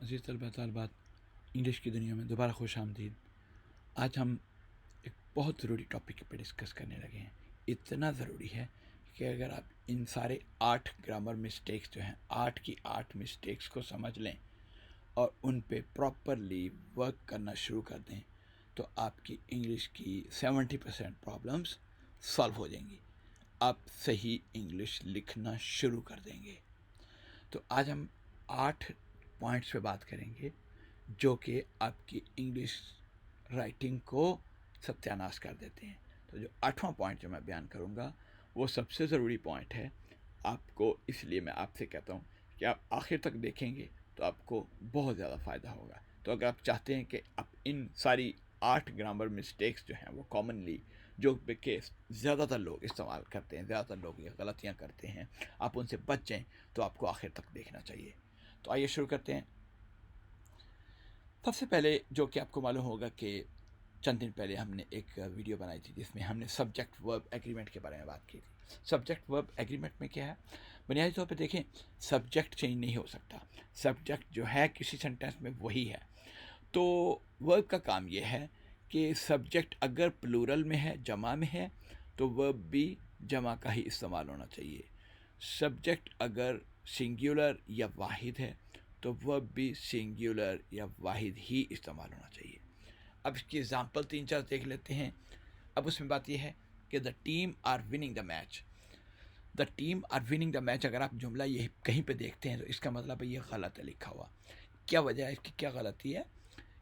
अज़ीज़ तलबा तालिबात, इंग्लिश की दुनिया में दोबारा खुश आमदीद। आज हम एक बहुत ज़रूरी टॉपिक पे डिस्कस करने लगे हैं। इतना ज़रूरी है कि अगर आप इन सारे 8 ग्रामर मिस्टेक्स जो हैं, 8 की 8 मिस्टेक्स को समझ लें और उन पे प्रॉपरली वर्क करना शुरू कर दें तो आपकी इंग्लिश की 70% प्रॉब्लम्स सॉल्व हो जाएंगी। आप सही इंग्लिश लिखना शुरू कर देंगे। तो आज हम 8 पॉइंट्स पे बात करेंगे जो कि आपकी इंग्लिश राइटिंग को सत्यानाश कर देते हैं। तो जो 8वां पॉइंट जो मैं बयान करूँगा वो सबसे ज़रूरी पॉइंट है आपको, इसलिए मैं आपसे कहता हूँ कि आप आखिर तक देखेंगे तो आपको बहुत ज़्यादा फ़ायदा होगा। तो अगर आप चाहते हैं कि आप इन सारी 8 ग्रामर मिस्टेक्स जो हैं वो कॉमनली जो कि ज़्यादातर लोग इस्तेमाल करते हैं, ज़्यादातर लोग ये गलतियाँ करते हैं, आप उनसे बच जाएँ तो आपको आखिर तक देखना चाहिए। तो आइए शुरू करते हैं। सबसे पहले जो कि आपको मालूम होगा कि चंद दिन पहले हमने एक वीडियो बनाई थी जिसमें हमने सब्जेक्ट वर्ब एग्रीमेंट के बारे में बात की थी। सब्जेक्ट वर्ब एग्रीमेंट में क्या है? बुनियादी तौर पे देखें, सब्जेक्ट चेंज नहीं हो सकता। सब्जेक्ट जो है किसी सेंटेंस में वही है। तो वर्ब का काम ये है कि सब्जेक्ट अगर प्लूरल में है, जमा में है, तो वर्ब भी जमा का ही इस्तेमाल होना चाहिए। सब्जेक्ट अगर सिंगुलर या वाहिद है तो वर्ब भी सिंगुलर या वाहिद ही इस्तेमाल होना चाहिए। अब इसकी एग्जांपल 3-4 देख लेते हैं। अब उसमें बात यह है कि the team are winning the match. The team are winning the match अगर आप जुमला ये कहीं पे देखते हैं तो इसका मतलब है ये गलत है लिखा हुआ। क्या वजह है इसकी, क्या गलती है?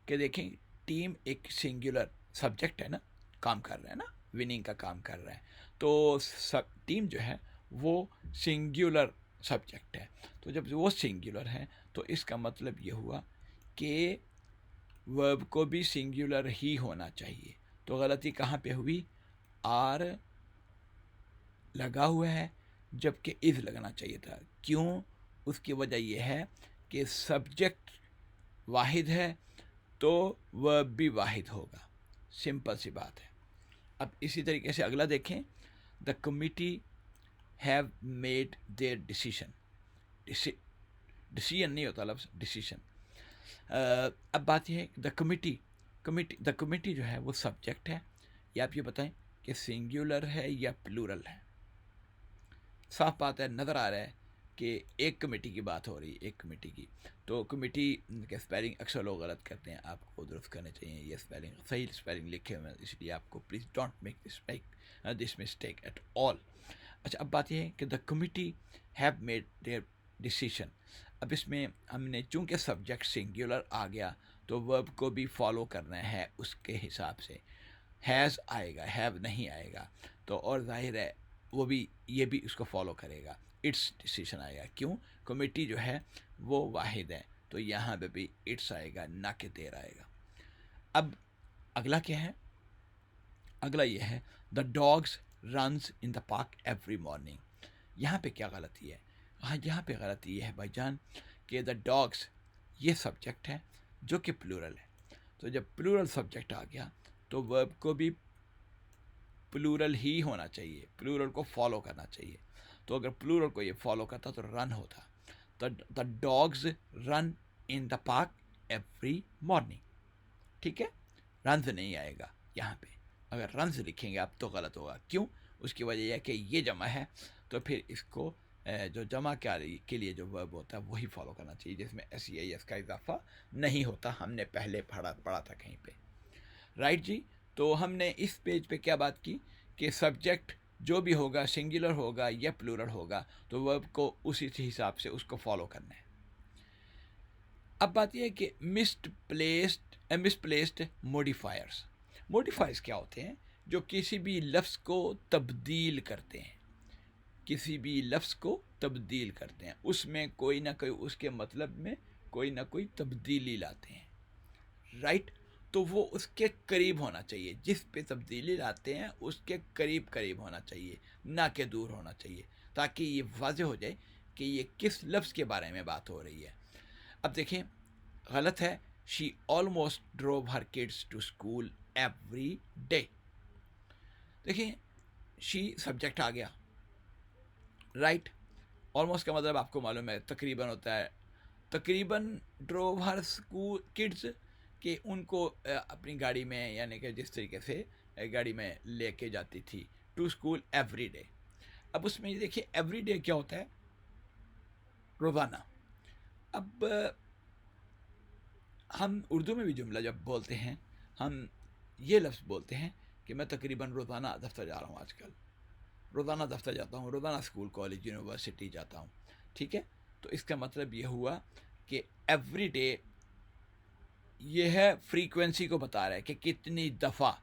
कि देखें, टीम एक सिंगुलर सब्जेक्ट है ना, काम कर रहा है ना, विनिंग का काम कर रहा है, तो सब टीम जो है वो सिंगुलर सब्जेक्ट है। तो जब वो सिंगुलर है तो इसका मतलब ये हुआ कि वर्ब को भी सिंगुलर ही होना चाहिए। तो गलती कहाँ पे हुई? आर लगा हुआ है जबकि इज़ लगना चाहिए था। क्यों? उसकी वजह यह है कि सब्जेक्ट वाहिद है तो वर्ब भी वाहिद होगा। सिंपल सी बात है। अब इसी तरीके से अगला देखें, the committee have made their decision. Decision नहीं होता लफ्ज़, डिसीजन। अब बात यह है द कमिटी जो है वो सब्जेक्ट है, या आप ये बताएं कि सिंगुलर है या प्लूरल है। साफ बात है, नज़र आ रहा है कि एक कमेटी की बात हो रही है, एक कमेटी की। तो कमेटी के स्पेलिंग अक्सर लोग गलत करते हैं, आपको दुरुस्त करने चाहिए। ये स्पेलिंग सही स्पेलिंग लिखे हुए हैं, इसलिए आपको please don't make this mistake at all. अच्छा, अब बात यह है कि the committee have made their decision. अब इसमें हमने चूंकि सब्जेक्ट सिंगुलर आ गया तो वर्ब को भी फॉलो करना है उसके हिसाब से। हैज़ आएगा, हैव नहीं आएगा। तो और जाहिर है वो भी, ये भी उसको फॉलो करेगा। इट्स डिसीजन आएगा। क्यों? कमेटी जो है वो वाहिद है, तो यहाँ पे भी इट्स आएगा, ना कि देर आएगा। अब अगला क्या है? अगला ये है the dogs runs in the park every morning. यहाँ पे क्या गलती है? हाँ, यहाँ पे गलती ये है भाईजान कि द डॉग्स ये सब्जेक्ट है जो कि प्लूरल है। तो जब प्लूरल सब्जेक्ट आ गया तो वर्ब को भी प्लूरल ही होना चाहिए, प्लूरल को फॉलो करना चाहिए। तो अगर प्लूरल को ये फॉलो करता तो रन होता। तो the dogs run in the park every morning. ठीक है, रन्स नहीं आएगा यहाँ पे। अगर रन्स लिखेंगे आप तो गलत होगा। क्यों? उसकी वजह यह है कि ये जमा है, तो फिर इसको जो जमा के लिए जो वर्ब होता है वही फॉलो करना चाहिए, जिसमें एस ई आई एस का इजाफा नहीं होता। हमने पहले पढ़ा था कहीं पे, राइट जी। तो हमने इस पेज पे क्या बात की कि सब्जेक्ट जो भी होगा, सिंगुलर होगा या प्लूरल होगा, तो वर्ब को उसी हिसाब से उसको फॉलो करना है। अब बात यह है कि मिसप्लेस्ड मॉडिफायर्स। मॉडिफायर्स क्या होते हैं? जो किसी भी लफ्ज़ को तब्दील करते हैं, किसी भी लफ्ज़ को तब्दील करते हैं, उसमें कोई ना कोई, उसके मतलब में कोई ना कोई तब्दीली लाते हैं, राइट। तो वो उसके करीब होना चाहिए, जिस पे तब्दीली लाते हैं उसके करीब करीब होना चाहिए, ना कि दूर होना चाहिए, ताकि ये वाज़ेह हो जाए कि ये किस लफ्ज़ के बारे में बात हो रही है। अब देखें, गलत है। She almost drove her kids to school every day. देखिए, शी सब्जेक्ट आ गया, राइट। ऑलमोस्ट का मतलब आपको मालूम है तकरीबन होता है तकरीबन ड्रोव हर स्कूल किड्स कि उनको अपनी गाड़ी में, यानी कि जिस तरीके से गाड़ी में लेके जाती थी टू स्कूल एवरी डे। अब उसमें ये देखिए एवरी डे क्या होता है, रोज़ाना। अब हम उर्दू में भी जुमला जब बोलते हैं, हम ये लफ्ज़ बोलते हैं कि मैं तकरीबन रोज़ाना दफ्तर जा रहा हूँ आजकल, रोज़ाना दफ्तर जाता हूँ, रोज़ाना स्कूल कॉलेज यूनिवर्सिटी जाता हूँ। ठीक है, तो इसका मतलब ये हुआ कि एवरी डे ये है फ्रीक्वेंसी को बता रहा है कि कितनी दफ़ा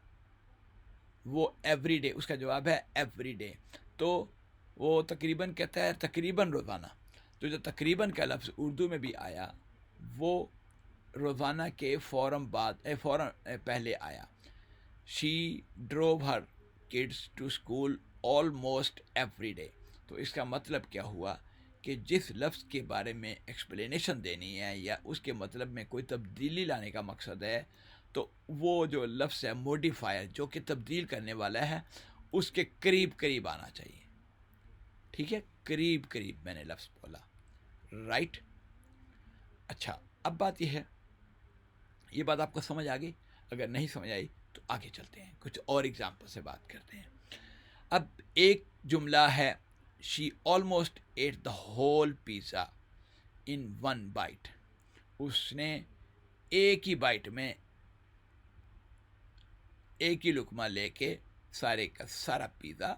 वो एवरी डे, उसका जवाब है एवरी डे। तो वो तकरीबन कहता है तकरीबन रोज़ाना। तो जो तकरीबन का लफ्ज़ उर्दू में भी आया वो रोज़ाना के फ़ौरन पहले आया। She drove her kids to school almost every day. तो इसका मतलब क्या हुआ कि जिस लफ्ज़ के बारे में एक्सप्लेनेशन देनी है या उसके मतलब में कोई तब्दीली लाने का मकसद है, तो वो जो लफ्ज़ है मॉडिफायर जो कि तब्दील करने वाला है उसके करीब करीब आना चाहिए। ठीक है, करीब करीब मैंने लफ्ज़ बोला, राइट। अच्छा, अब बात यह है, ये बात आपको समझ आ गई? अगर नहीं समझ आई तो आगे चलते हैं, कुछ और एग्जाम्पल से बात करते हैं। अब एक जुमला है, she almost ate the whole pizza in one bite. उसने एक ही बाइट में, एक ही लुकमा लेके सारे का सारा पिज़्ज़ा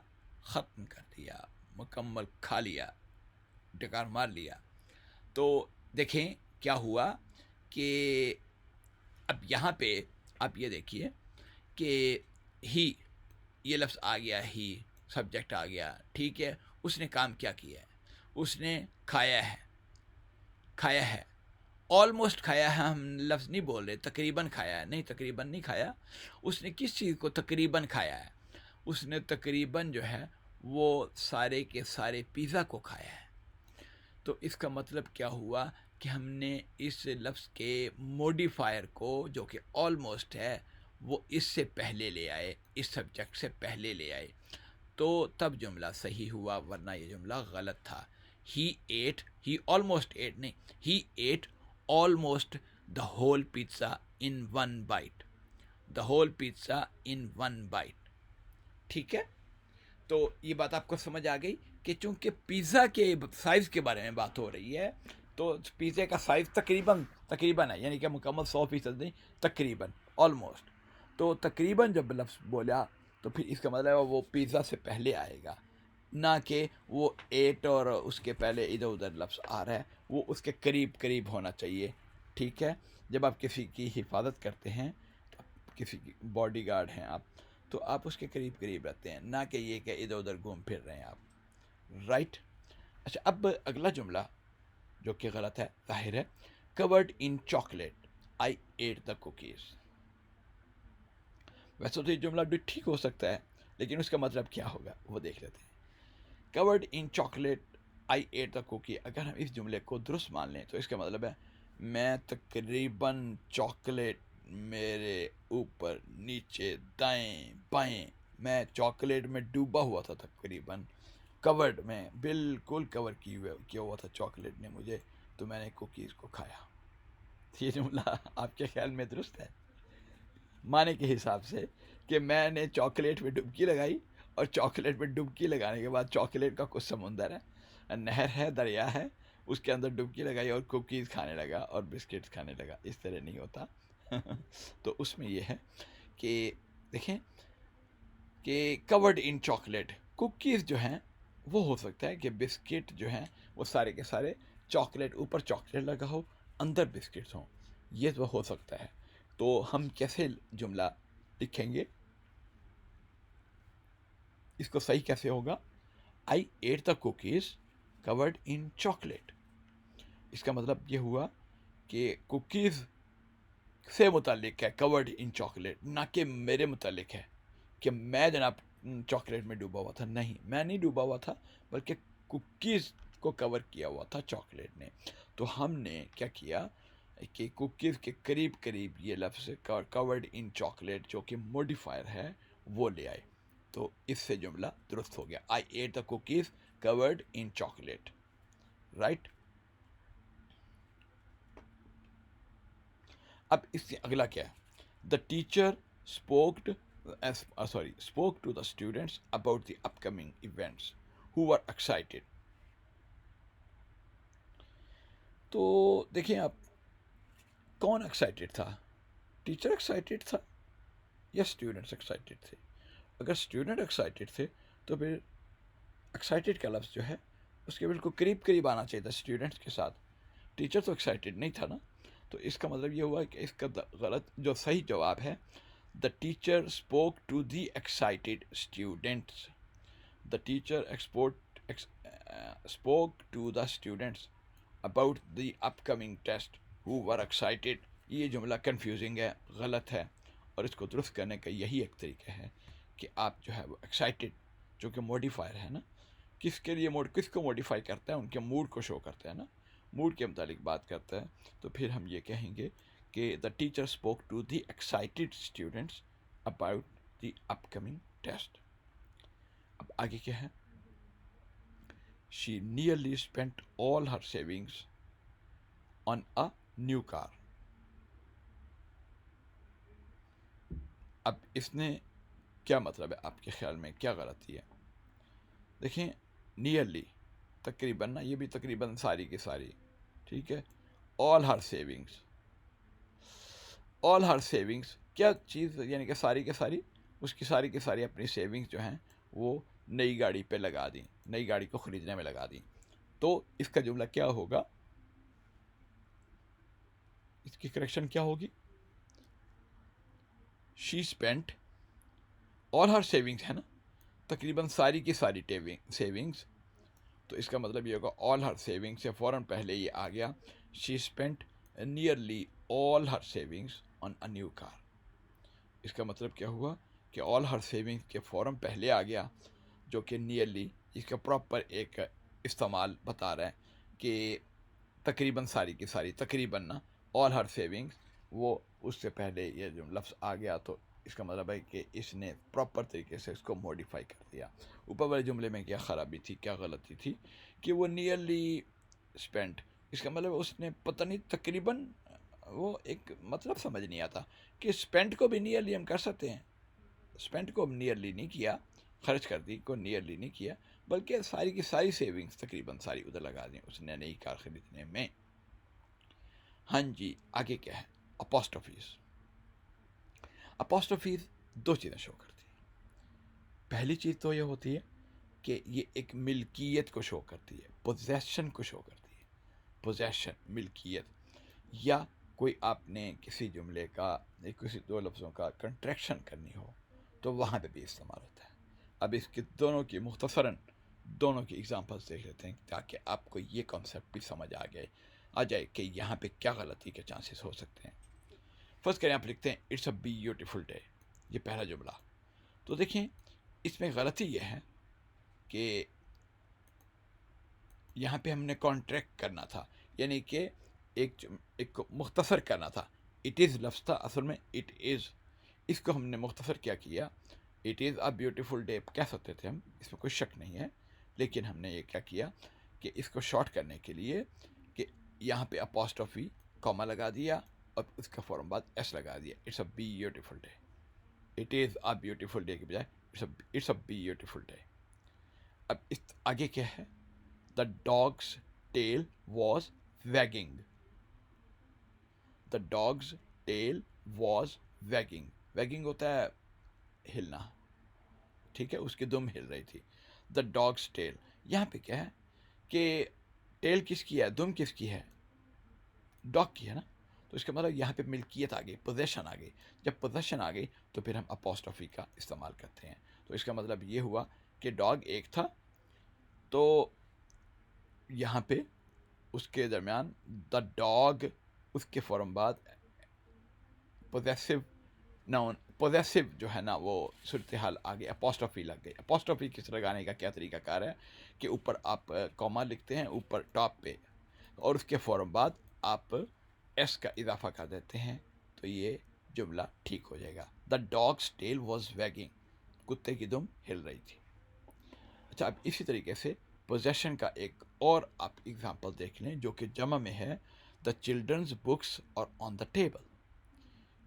ख़त्म कर दिया, मुकम्मल खा लिया, डकार मार लिया। तो देखें क्या हुआ कि अब यहाँ पे आप ये देखिए कि ही, ये लफ्ज़ आ गया, ही सब्जेक्ट आ गया। ठीक है, उसने काम क्या किया है, उसने खाया है, खाया है, ऑलमोस्ट खाया है। हम लफ्ज़ नहीं बोल रहे तकरीबन खाया है, नहीं तकरीबन नहीं खाया। उसने किस चीज़ को तकरीबन खाया है, उसने तकरीबन जो है वो सारे के सारे पिज़्ज़ा को खाया है। तो इसका मतलब क्या हुआ कि हमने इस लफ्ज़ के मॉडिफायर को जो कि ऑलमोस्ट है वो इससे पहले ले आए, इस सब्जेक्ट से पहले ले आए, तो तब जुमला सही हुआ, वरना ये जुमला गलत था। He ate, he almost ate नहीं, he ate almost the whole pizza in one bite, the whole pizza in one bite. ठीक है, तो ये बात आपको समझ आ गई कि चूंकि पिज़्ज़ा के साइज़ के बारे में बात हो रही है, तो पिज़्ज़े का साइज़ तकरीबन तकरीबन है, यानी कि मुकम्मल 100% नहीं, तकरीबन, ऑलमोस्ट। तो तकरीबन जब लफ्ज़ बोला तो फिर इसका मतलब है वो पिज़्ज़ा से पहले आएगा, ना कि वो एट और उसके पहले इधर उधर लफ्ज़ आ रहा है, वो उसके करीब करीब होना चाहिए। ठीक है, जब आप किसी की हिफाजत करते हैं, किसी की बॉडी गार्ड हैं आप, तो आप उसके करीब करीब रहते हैं, ना कि ये कि इधर उधर घूम फिर रहे हैं आप, राइट। अच्छा, अब अगला जुमला जो कि गलत है, जाहिर है, covered in chocolate I ate the cookies. वैसे तो ये जुमला भी ठीक हो सकता है, लेकिन उसका मतलब क्या होगा वो देख लेते हैं। Covered in chocolate I ate the cookie, अगर हम इस जुमले को दुरुस्त मान लें तो इसका मतलब है मैं तकरीबन चॉकलेट मेरे ऊपर नीचे दाएं बाएं, मैं चॉकलेट में डूबा हुआ था तकरीबन, कवर्ड में बिल्कुल कवर किया हुआ था चॉकलेट ने मुझे, तो मैंने कुकीज़ को खाया। ये जुमला आपके ख्याल में दुरुस्त है? माने के हिसाब से कि मैंने चॉकलेट में डुबकी लगाई और चॉकलेट में डुबकी लगाने के बाद चॉकलेट का कुछ समुंदर है, नहर है, दरिया है, उसके अंदर डुबकी लगाई और कुकीज़ खाने लगा और बिस्किट्स खाने लगा, इस तरह नहीं होता। तो उसमें यह है कि देखें कि कवर्ड इन चॉकलेट, कुकीज़ जो हैं वो हो सकता है कि बिस्किट जो हैं वो सारे के सारे चॉकलेट, ऊपर चॉकलेट लगा हो, अंदर बिस्किट्स हों, ये तो हो सकता है। तो हम कैसे जुमला लिखेंगे, इसको सही कैसे होगा? I ate the cookies covered in chocolate. इसका मतलब ये हुआ कि कुकीज़ से मुतालिक है कवर्ड इन चॉकलेट, ना कि मेरे मुतालिक है कि मैं जनाब चॉकलेट में डूबा हुआ था। नहीं, मैं नहीं डूबा हुआ था, बल्कि कुकीज़ को कवर किया हुआ था चॉकलेट ने। तो हमने क्या किया कि कुकीज़ के करीब करीब ये लफ्ज़ कवर्ड इन चॉकलेट जो कि मॉडिफायर है वो ले आए, तो इससे जुमला दुरुस्त हो गया। I ate the cookies covered in chocolate, right. अब इससे अगला क्या है? The teacher spoke spoke to the students about the upcoming events who were excited. तो देखिए आप, कौन एक्साइटेड था? टीचर एक्साइटेड था या स्टूडेंट्स एक्साइटेड थे? अगर स्टूडेंट एक्साइटेड थे तो फिर एक्साइटेड का लफ्ज़ जो है उसके बिल्कुल करीब करीब आना चाहिए था स्टूडेंट्स के साथ। टीचर तो एक्साइटेड नहीं था ना। तो इसका मतलब ये हुआ कि इसका गलत जो सही जवाब है, the teacher spoke to the excited students. The teacher spoke to the students about the upcoming test who were excited. ये जुमला कंफ्यूजिंग है, गलत है, और इसको दुरुस्त करने का यही एक तरीका है कि आप जो है वो एक्साइटेड, जो कि मॉडिफायर है ना, किसके लिए किसको मॉडिफाई करता है? उनके मूड को शो करता है ना, मूड के मुतालिक बात करता है। तो फिर हम ये कहेंगे कि the teacher spoke to the excited students about the upcoming test. अब आगे क्या है? She nearly spent all her savings on a new car. अब इसने क्या मतलब है? आपके ख्याल में क्या गलती है? देखें, नियरली तकरीबन ना, ये भी तकरीबन सारी की सारी, ठीक है। All her savings, all her savings क्या चीज़? यानी कि सारी के सारी, उसकी सारी की सारी अपनी सेविंग्स जो हैं वो नई गाड़ी पे लगा दी, नई गाड़ी को ख़रीदने में लगा दी। तो इसका जुमला क्या होगा? इसकी करेक्शन क्या होगी? She spent all her savings है ना, तकरीबन सारी की सारी सेविंग्स। तो इसका मतलब ये होगा ऑल हर सेविंग्स से फ़ौरन पहले ये आ गया, she spent nearly all her savings on a new car. इसका मतलब क्या हुआ कि ऑल हर सेविंग्स के फ़ौरन पहले आ गया, जो कि नियरली इसका प्रॉपर एक इस्तेमाल बता रहा है कि तकरीबन सारी की सारी, तकरीबन ना, ऑल हर सेविंग्स, वो उससे पहले ये जो लफ्ज़ आ गया। तो इसका मतलब है कि इसने प्रॉपर तरीके से इसको मॉडिफाई कर दिया। ऊपर वाले जुमले में क्या ख़राबी थी, क्या गलती थी कि वो नियरली स्पेंट, इसका मतलब उसने पता नहीं तकरीबन, वो एक मतलब समझ नहीं आता कि स्पेंट को भी नियरली हम कर सकते हैं। स्पेंट को नियरली नहीं किया, खर्च कर दी को नियरली नहीं किया, बल्कि सारी की सारी सेविंग्स तकरीबन सारी उधर लगा दी उसने नई कार ख़रीदने में। हाँ जी, आगे क्या है? अपोस्ट्रोफीज़। अपोस्ट्रोफीज़ दो चीज़ें शो करती है। पहली चीज़ तो ये होती है कि ये एक मिल्कियत को शो करती है, पोजेसन को शो करती है। पोजेसन, मिल्कियत, या कोई आपने किसी जुमले का, किसी दो लफ्ज़ों का कंट्रैक्शन करनी हो तो वहाँ पे भी इस्तेमाल होता है। अब इसके दोनों की मुख्तसरन दोनों की एग्जांपल्स देख लेते हैं ताकि आपको ये कॉन्सेप्ट भी समझ आ जाए कि यहाँ पे क्या गलती के चांसेस हो सकते हैं। फर्स्ट करें, आप लिखते हैं इट्स अ ब्यूटीफुल डे, ये पहला जुमला। तो देखें, इसमें गलती यह है कि यहाँ पे हमने कॉन्ट्रैक्ट करना था, यानी कि एक मुख्तसर करना था। इट इज़ लफ्ज़ था, असल में इट इज़, इसको हमने मुख्तसर क्या किया, it is a beautiful day कह सकते थे हम, इसमें कोई शक नहीं है। लेकिन हमने ये क्या किया कि इसको शॉर्ट करने के लिए कि यहाँ पे अपोस्ट्रोफी कॉमा लगा दिया और उसका फ़ौरन बाद एस लगा दिया। It's a beautiful day, it is a beautiful day के बजाय इट्स अ ब्यूटीफुल डे। अब इस आगे क्या है? The dog's tail was wagging. The dog's tail was wagging, wagging होता है हिलना, ठीक है, उसकी दुम हिल रही थी। द डॉग्स टेल, यहाँ पे क्या है कि टेल किसकी है, दुम किसकी है? डॉग की है ना। तो इसका मतलब यहाँ पे मिल्कियत आ गई, पोजेशन आ गई। जब पोजेशन आ गई तो फिर हम अपोस्ट्रोफी का इस्तेमाल करते हैं। तो इसका मतलब ये हुआ कि डॉग एक था, तो यहाँ पे उसके दरमियान द डॉग, उसके फ़ौरन बाद पोजेसिव नाउन, पोजेसिव जो है ना वो सूरत हाल आ गई, अपोस्ट्रोफी लग गई। अपोस्ट्रोफी किस लगाने का क्या तरीकाकार है कि ऊपर आप कॉमा लिखते हैं ऊपर टॉप पे, और उसके फ़ौरन बाद आप एस का इजाफा कर देते हैं, तो ये जुमला ठीक हो जाएगा। The dog's tail was wagging, कुत्ते की दुम हिल रही थी। अच्छा, अब इसी तरीके से पोजेशन का एक और आप एग्जाम्पल देख लें जो कि जमा में है, द चिल्ड्रंस बुक्स और ऑन द टेबल।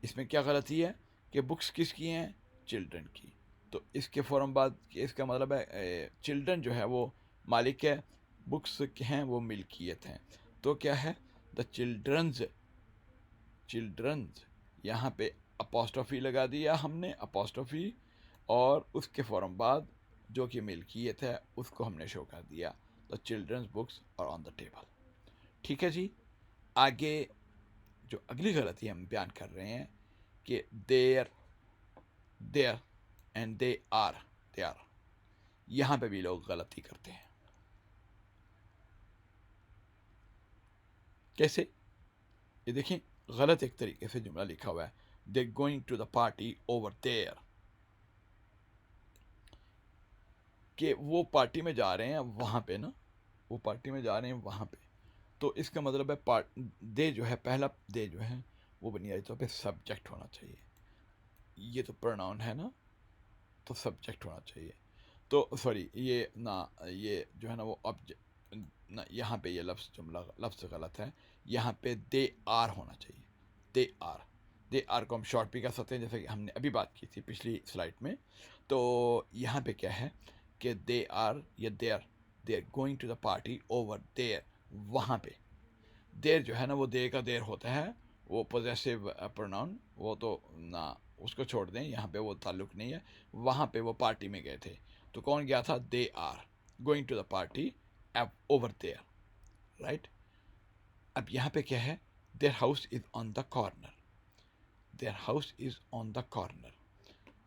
इसमें क्या गलती है कि बुक्स किसकी हैं, चिल्ड्रन की। तो इसके फ़ौरन बाद इसका मतलब है चिल्ड्रन जो है वो मालिक है, बुक्स हैं वो मिल्कियत हैं। तो क्या है, द चिल्ड्रंस, चिल्ड्रंस यहाँ पे अपोस्ट्रोफी लगा दिया हमने, अपोस्ट्रोफी, और उसके फ़ौरन बाद जो कि मिल्कियत है उसको हमने शो कर दिया, the children's books are on the table. ठीक है जी। आगे जो अगली गलती हम बयान कर रहे हैं कि there, their and they are, यहाँ पे भी लोग गलती करते हैं। कैसे, ये देखें, गलत एक तरीके से जुमला लिखा हुआ है, they going to the party over there, कि वो पार्टी में जा रहे हैं वहाँ पे ना, वो पार्टी में जा रहे हैं वहाँ पे। तो इसका मतलब है दे जो है, पहला दे जो है वो बुनियादी तौर पे सब्जेक्ट होना चाहिए। ये तो प्रोनाउन है ना, तो सब्जेक्ट होना चाहिए। तो सॉरी, ये ना, ये जो है ना वो ना, यहाँ पे ये लफ्ज़ गलत है। यहाँ पे दे आर होना चाहिए, दे आर। दे आर को हम शॉर्ट भी कर सकते हैं, जैसे कि हमने अभी बात की थी पिछली स्लाइड में। तो यहाँ पे क्या है कि दे आर या they are going to the party over there, वहाँ पे देर जो है ना वो दे का देर होता है, वो पोजेसिव प्रोनाउन, वो तो ना उसको छोड़ दें, यहाँ पे वो ताल्लुक़ नहीं है। वहाँ पे वो पार्टी में गए थे, तो कौन गया था, they are going to the party over there, right. अब यहाँ पे क्या है, their house is on the corner, their house is on the corner.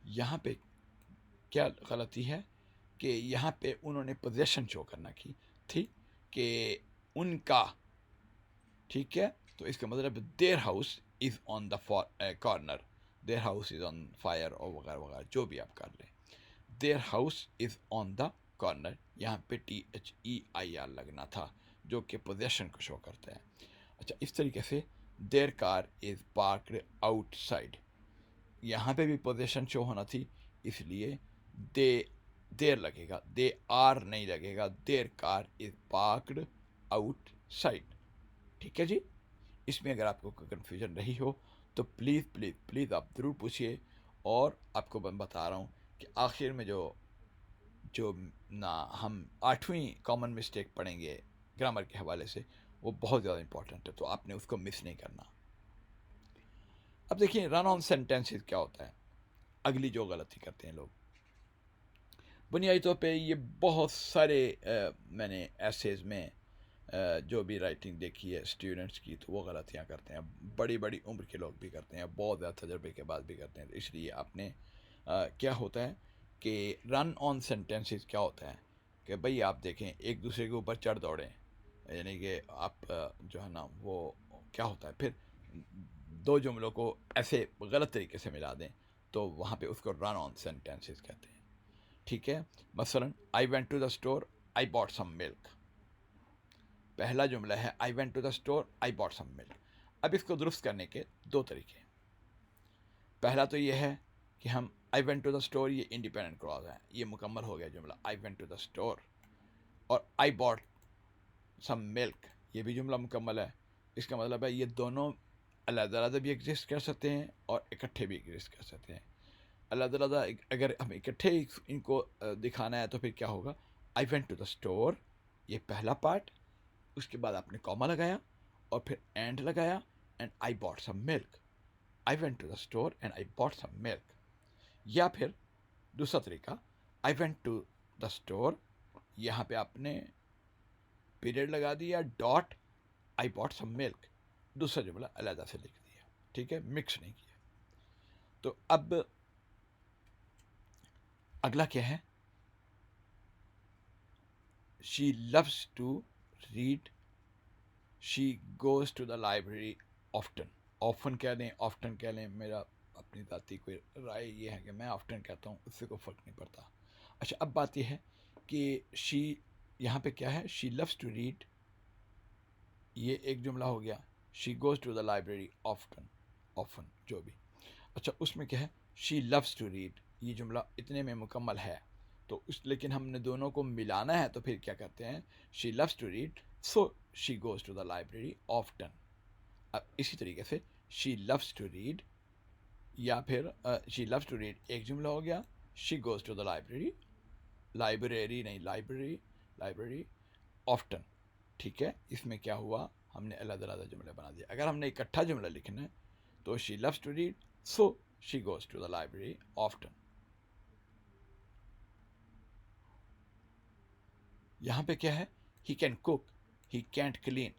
यहाँ पे क्या गलती है कि यहाँ पे उन्होंने पोजेशन शो करना की थी कि उनका, ठीक है। तो इसका मतलब there house is on the corner, their house is on fire और वगैरह वगैरह जो भी आप कर लें। There house is on the corner, यहाँ पे THEIR लगना था, जो कि पोजेशन को शो करता है। अच्छा, इस तरीके से their car is parked outside, यहाँ पे भी पोजेशन शो होना थी, इसलिए देर लगेगा, दे आर नहीं लगेगा, their car is parked outside. ठीक है जी। इसमें अगर आपको कोई कन्फ्यूजन रही हो तो प्लीज़ प्लीज़ प्लीज़ आप ज़रूर पूछिए। और आपको मैं बता रहा हूँ कि आखिर में जो जो ना हम 8वीं कॉमन मिस्टेक पढ़ेंगे ग्रामर के हवाले से, वो बहुत ज़्यादा इंपॉर्टेंट है, तो आपने उसको मिस नहीं करना। अब देखिए रन ऑन सेंटेंसेस क्या होता है, अगली जो गलती करते हैं लोग। बुनियादी तौर पे ये बहुत सारे मैंने एसेज में जो भी राइटिंग देखी है स्टूडेंट्स की, तो वो गलतियाँ करते हैं, बड़ी बड़ी उम्र के लोग भी करते हैं, बहुत ज़्यादा तजर्बे के बाद भी करते हैं। तो इसलिए आपने क्या होता है कि रन ऑन सेंटेंसेस क्या होता है कि भाई आप देखें एक दूसरे के ऊपर चढ़ दौड़ें, यानी कि आप जो है ना वो क्या होता है, फिर दो जुमलों को ऐसे गलत तरीके से मिला दें, तो वहाँ पे उसको रन ऑन सेंटेंसेस कहते हैं। ठीक है, मसलन I went to the store, I bought some milk. पहला जुमला है I went to the store, I bought some milk. अब इसको दुरुस्त करने के दो तरीके हैं। पहला तो ये है कि हम I went to the store, ये इंडिपेंडेंट क्लॉज है, ये मुकम्मल हो गया जुमला, I went to the store. और आई बॉट सम मिल्क, ये भी जुमला मुकम्मल है। इसका मतलब है ये दोनों अलग-अलग भी एग्जिस्ट कर सकते हैं और इकट्ठे भी एग्जिस्ट कर सकते हैं। अलग-अलग अगर हम इकट्ठे इनको दिखाना है तो फिर क्या होगा, I went to the store, ये पहला पार्ट, उसके बाद आपने कॉमा लगाया और फिर एंड लगाया, and I bought some milk, I went to the store and I bought some milk. या फिर दूसरा तरीका, I went to the store, यहाँ पे आपने पीरियड लगा दिया, dot, I bought some milk, दूसरा जुमला अलग से लिख दिया, ठीक है, मिक्स नहीं किया। तो अब अगला क्या है, she loves to read, she goes to the library often. Often कह लें, ऑफ्टन कह लें, मेरा अपनी ज़ाती कोई राय ये है कि मैं ऑफ्टन कहता हूँ, उससे कोई फ़र्क नहीं पड़ता। अच्छा, अब बात यह है कि शी, यहाँ पे क्या है, शी लव्स टू रीड, ये एक जुमला हो गया, she goes to the library often, often जो भी। अच्छा, उसमें क्या है, शी लव्स टू रीड, ये जुमला इतने में मुकम्मल है। तो लेकिन हमने दोनों को मिलाना है, तो फिर क्या कहते हैं, she loves to read, so she goes to the library often. अब इसी तरीके से शी लव्स टू रीड, या फिर शी लव्स टू रीड एक जुमला हो गया, she goes to the library, library नहीं लाइब्रेरी, लाइब्रेरी ऑफ्टन। ठीक है, इसमें क्या हुआ, हमने अलग-अलग जुमले बना दिए। अगर हमने इकट्ठा जुमला लिखना है तो she loves to read, so she goes to the library often. यहाँ पे क्या है, he can cook, he can't clean.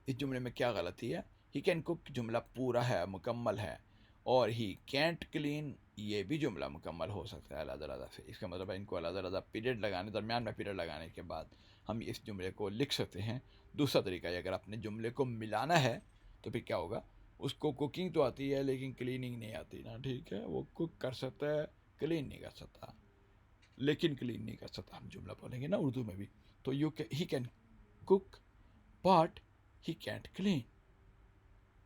इस जुमले में क्या गलती है, ही कैन कुक जुमला पूरा है, मुकम्मल है, और ही कैंट क्लीन ये भी जुमला मुकम्मल हो सकता है अलग-अलग से। इसका मतलब है इनको अलग-अलग पीरियड लगाने, दरमियान में पीरियड लगाने के बाद हम इस जुमले को लिख सकते हैं। दूसरा तरीका है, अगर अपने जुमले को मिलाना है तो फिर क्या होगा, उसको कुकिंग तो आती है लेकिन क्लीनिंग नहीं आती ना। ठीक है, वो कुक कर सकता है, क्लीन नहीं कर सकता, लेकिन क्लीन नहीं कर सकता, हम जुमला बोलेंगे ना उर्दू में भी। तो he can cook but he can't clean.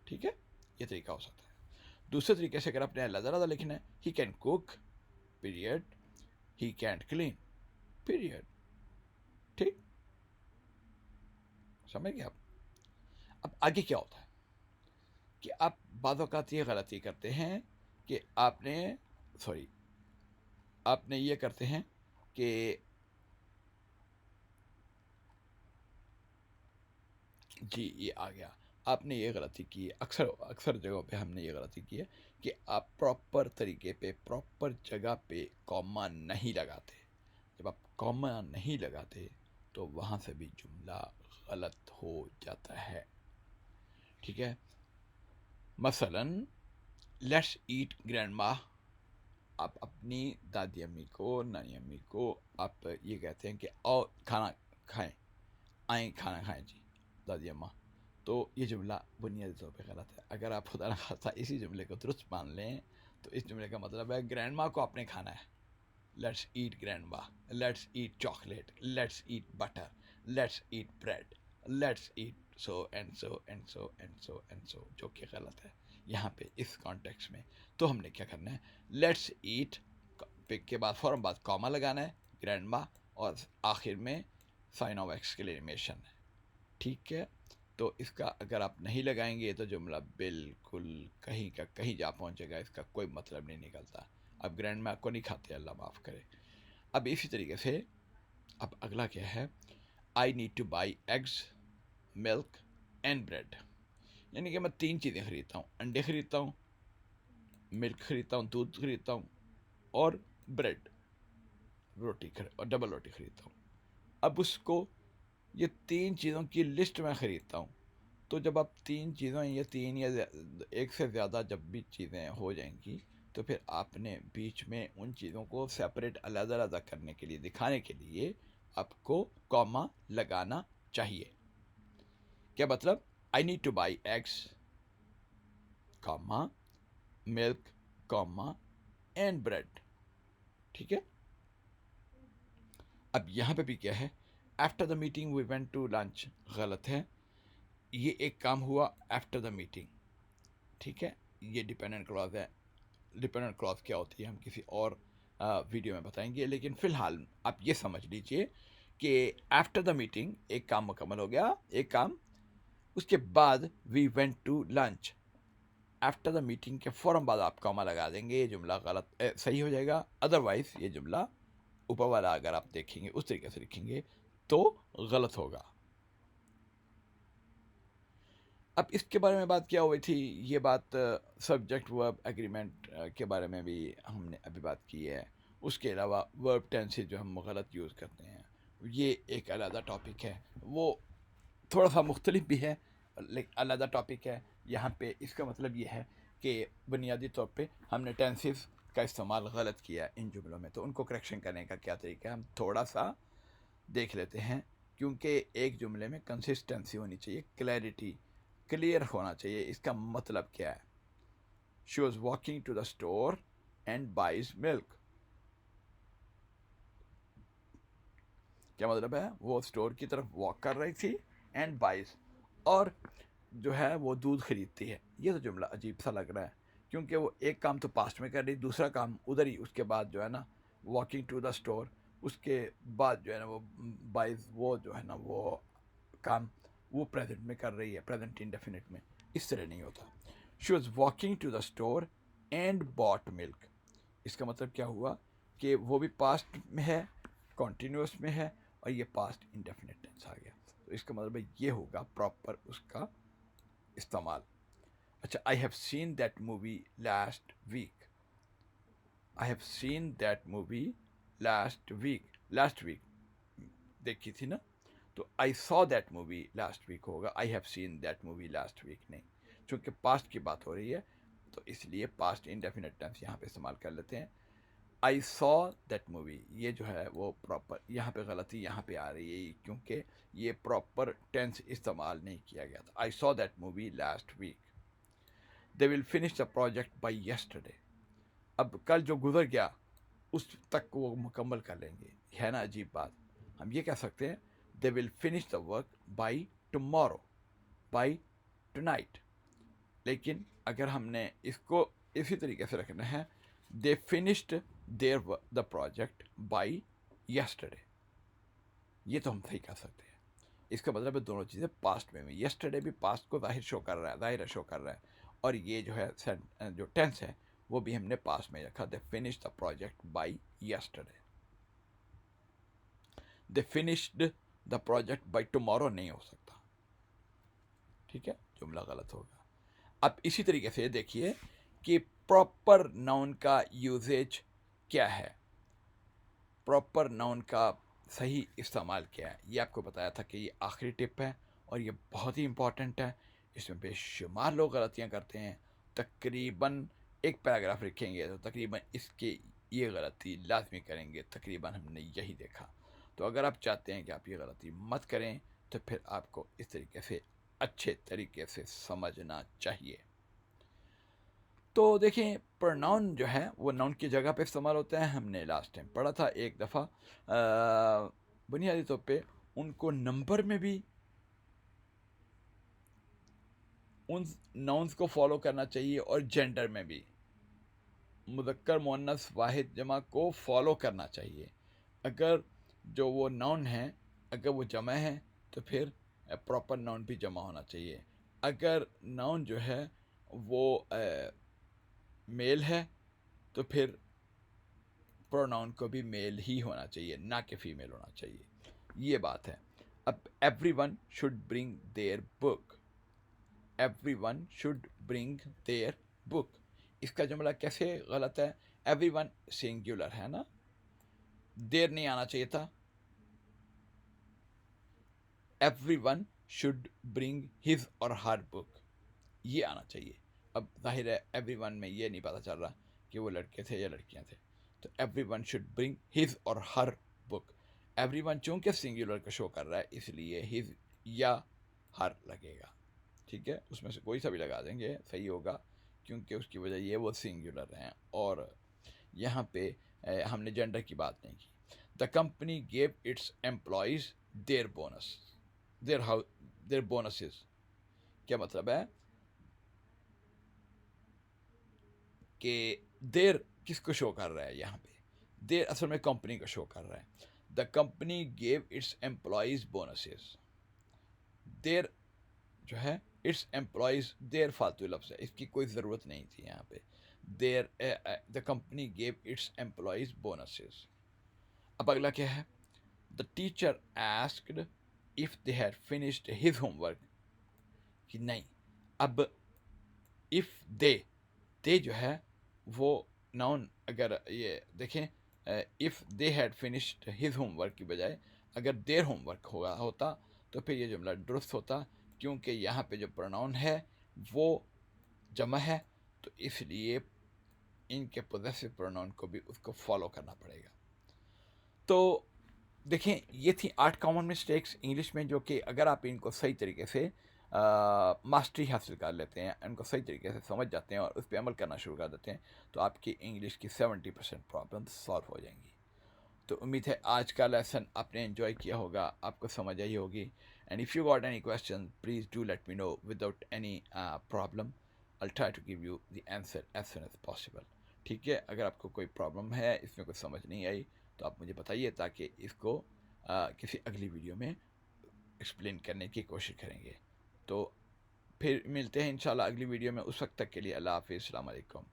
ठीक है, ये तरीका हो सकता है। दूसरे तरीके से अगर आपने अलग लिखना है, he can cook period, he can't clean period. ठीक, समझ गए आप। अब आगे क्या होता है कि आप बाद औक़ात ये गलती करते हैं कि आपने ये करते हैं कि जी ये आ गया, आपने ये गलती की है, अक्सर जगहों पे हमने ये गलती की है कि आप प्रॉपर तरीके पे प्रॉपर जगह पे कॉमा नहीं लगाते। जब आप कॉमा नहीं लगाते तो वहाँ से भी जुमला गलत हो जाता है। ठीक है, मसलन लेट्स ईट ग्रैंडमा, आप अपनी दादी अम्मी को, नानी अम्मी को आप ये कहते हैं कि आओ खाना खाएं, आए खाना खाएं जी दादी अम्मा। तो ये जुमला बुनियादी तौर पे गलत है। अगर आप खुदा न खास्ता इसी जुमले को दुरुस्त मान लें तो इस जुमले का मतलब है ग्रैंड माँ को आपने खाना है, लेट्स ईट ग्रैंड माँ, let's eat chocolate, let's eat butter, let's eat bread, let's eat so and so and so and so and so, जो कि गलत है यहाँ पे इस कॉन्टेक्स्ट में। तो हमने क्या करना है, लेट्स ईट के बाद फ़ौरन बाद कॉमा लगाना है, ग्रैंड माँ, और आखिर में साइन ऑफ एक्सक्लेमेशन है। ठीक है, तो इसका अगर आप नहीं लगाएंगे तो जुमला बिल्कुल कहीं का कहीं जा पहुंचेगा, इसका कोई मतलब नहीं निकलता। अब ग्रैंड में आपको नहीं खाते, अल्लाह माफ़ करे। अब इसी तरीके से अब अगला क्या है, आई need to buy eggs, milk and bread. यानी कि मैं 3 चीज़ें ख़रीदता हूँ, अंडे ख़रीदता हूँ, मिल्क ख़रीदता हूँ, दूध ख़रीदता हूँ, और ब्रेड और डबल रोटी ख़रीदता हूँ। अब उसको ये 3 चीज़ों की लिस्ट में ख़रीदता हूँ। तो जब आप 3 चीज़ों या 3 या एक से ज़्यादा जब भी चीज़ें हो जाएंगी तो फिर आपने बीच में उन चीज़ों को सेपरेट अलग-अलग करने के लिए, दिखाने के लिए आपको कॉमा लगाना चाहिए। क्या मतलब, I need to buy eggs, comma, milk, comma, and bread. ठीक है, अब यहाँ पे भी क्या है, after the meeting we went to lunch, गलत है। ये एक काम हुआ आफ्टर द मीटिंग। ठीक है, ये डिपेंडेंट क्लॉज है। डिपेंडेंट क्लॉज क्या होती है हम किसी और वीडियो में बताएंगे, लेकिन फ़िलहाल आप ये समझ लीजिए कि आफ्टर द मीटिंग एक काम मुकम्मल हो गया, एक काम, उसके बाद we went to lunch, after the meeting के फ़ौरन बाद आप कॉमा लगा देंगे, ये जुमला गलत सही हो जाएगा। अदरवाइज़ ये जुमला ऊपर वाला अगर आप देखेंगे उस तरीके से लिखेंगे तो गलत होगा। अब इसके बारे में बात क्या हुई थी, ये बात सब्जेक्ट वर्ब एग्रीमेंट के बारे में भी हमने अभी बात की है। उसके अलावा वर्ब टेंसेस जो हम गलत यूज़ करते हैं, ये एक अलग टॉपिक है, वो थोड़ा सा मुख्तलिफ भी है लेकिन अलग टॉपिक है। यहाँ पे इसका मतलब ये है कि बुनियादी तौर पे हमने टेंसेस का इस्तेमाल गलत किया इन जुमलों में, तो उनको करेक्शन करने का क्या तरीका है हम थोड़ा सा देख लेते हैं। क्योंकि एक जुमले में कंसिस्टेंसी होनी चाहिए, क्लैरिटी, क्लियर होना चाहिए। इसका मतलब क्या है, she was walking to the store and buys milk. क्या मतलब है, वो स्टोर की तरफ वॉक कर रही थी एंड बाइज, और जो है वो दूध खरीदती है। ये तो जुमला अजीब सा लग रहा है क्योंकि वो एक काम तो पास्ट में कर रही, दूसरा काम उधर ही, उसके बाद जो है ना वॉकिंग टू द स्टोर, उसके बाद जो है ना वो बाइज, वो जो है ना वो काम वो प्रेजेंट में कर रही है, प्रेजेंट इंडेफिनिट में। इस तरह नहीं होता। She was walking to the store and bought milk. इसका मतलब क्या हुआ कि वो भी पास्ट में है, कॉन्टिन्यूस में है, और ये पास्ट इंडेफिनिट टेंस आ गया। तो इसका मतलब ये होगा प्रॉपर उसका इस्तेमाल। अच्छा, I have seen that movie last week. I have seen that movie last week. Last week देखी थी ना, तो I saw that movie last week होगा, I have seen that movie last week नहीं। चूँकि पास्ट की बात हो रही है तो इसलिए पास्ट इंडेफिनिट टेंस यहाँ पे इस्तेमाल कर लेते हैं। आई सॉ दैट मूवी, ये जो है वो प्रॉपर, यहाँ पे गलती यहाँ पे आ रही है क्योंकि ये प्रॉपर टेंस इस्तेमाल नहीं किया गया था। I saw that movie last week. They will finish the project by yesterday. अब कल जो गुजर गया उस तक वो मुकम्मल कर लेंगे, है ना अजीब बात। हम ये कह सकते हैं they will finish the work by tomorrow, by tonight. लेकिन अगर हमने इसको इसी तरीके से रखना है, they finished their the project by yesterday, ये तो हम सही कह सकते हैं। इसका मतलब है दोनों चीज़ें पास्ट में भी, येस्टरडे भी पास्ट को जाहिर शो कर रहा है, जाहिर शो कर रहा है, और ये जो है जो टेंस है वो भी हमने पास्ट में रखा, they finish the project by yesterday. They finished the project by tomorrow नहीं हो सकता, ठीक है, जुमला गलत होगा। अब इसी तरीके से देखिए कि प्रॉपर नाउन का यूजेज क्या है, प्रॉपर नाउन का सही इस्तेमाल क्या है। ये आपको बताया था कि ये आखिरी टिप है और ये बहुत ही इंपॉर्टेंट है। इसमें बेशुमार लोग गलतियाँ करते हैं, तकरीबन एक पैराग्राफ लिखेंगे तो तकरीबन इसके ये गलती लाजमी करेंगे, तकरीबन हमने यही देखा। तो अगर आप चाहते हैं कि आप ये गलती मत करें तो फिर आपको इस तरीके से अच्छे तरीके से समझना चाहिए। तो देखें, प्रोनाउन जो है वो नाउन की जगह पे इस्तेमाल होता है। हमने लास्ट टाइम पढ़ा था एक दफ़ा, बुनियादी तौर पे उनको नंबर में भी उन नाउन्स को फॉलो करना चाहिए और जेंडर में भी मुज़क्कर मुअन्नस वाहिद जमा को फॉलो करना चाहिए। अगर जो वो नाउन है अगर वो जमा है तो फिर प्रॉपर नाउन भी जमा होना चाहिए। अगर नाउन जो है वो मेल है तो फिर प्रोनाउन को भी मेल ही होना चाहिए, ना कि फीमेल होना चाहिए, ये बात है। अब everyone should bring their book, everyone should bring their book, इसका जुमला कैसे गलत है? एवरीवन सिंगुलर है ना, देर नहीं आना चाहिए था, एवरीवन शुड ब्रिंग हिज और हर बुक, ये आना चाहिए। अब जाहिर है एवरीवन में ये नहीं पता चल रहा कि वो लड़के थे या लड़कियां थे, तो एवरीवन शुड ब्रिंग हिज और हर बुक। एवरीवन चूंकि सिंगुलर का शो कर रहा है इसलिए हिज या हर लगेगा, ठीक है, उसमें से कोई सा भी लगा देंगे सही होगा क्योंकि उसकी वजह ये वो सिंगुलर हैं और यहाँ पे हमने जेंडर की बात नहीं की। The company gave its employees their bonus, their bonuses, क्या मतलब है कि देर किसको शो कर रहा है यहाँ पे? देर असल में कंपनी को शो कर रहा है। The company gave its employees bonuses, there जो है इट्स एम्प्लॉयज़, देर फालतू लफ्ज़ है, इसकी कोई ज़रूरत नहीं थी यहाँ पे। There the company gave its employees bonuses. अब अगला क्या है? The teacher asked if they had finished his homework, कि नहीं। अब इफ़ दे जो है वो नाउन, अगर ये देखें if they had finished his homework की बजाय अगर देर होमवर्क होता तो फिर ये जुमला दुरुस्त होता, क्योंकि यहाँ पे जो प्रोनाउन है वो जमा है तो इसलिए इनके पोजेसिव प्रोनाउन को भी उसको फॉलो करना पड़ेगा। तो देखें, ये थी 8 कॉमन मिस्टेक्स इंग्लिश में जो कि अगर आप इनको सही तरीके से मास्टरी हासिल कर लेते हैं, इनको सही तरीके से समझ जाते हैं और उस पर अमल करना शुरू कर देते हैं तो आपकी इंग्लिश की 70% प्रॉब्लम सॉल्व हो जाएंगी। तो उम्मीद है आज का लेसन आपने एंजॉय किया होगा, आपको समझ आई होगी। And if you got any question please do let me know without any problem, I try to give you the answer as soon as possible, ठीक है। अगर आपको कोई प्रॉब्लम है, इसमें कुछ समझ नहीं आई तो आप मुझे बताइए ताकि इसको किसी अगली वीडियो में एक्सप्लेन करने की कोशिश करेंगे। तो फिर मिलते हैं इंशाल्लाह अगली वीडियो में, उस वक्त तक के लिए अल्लाह हाफ़िज़, अस्सलाम वालेकुम।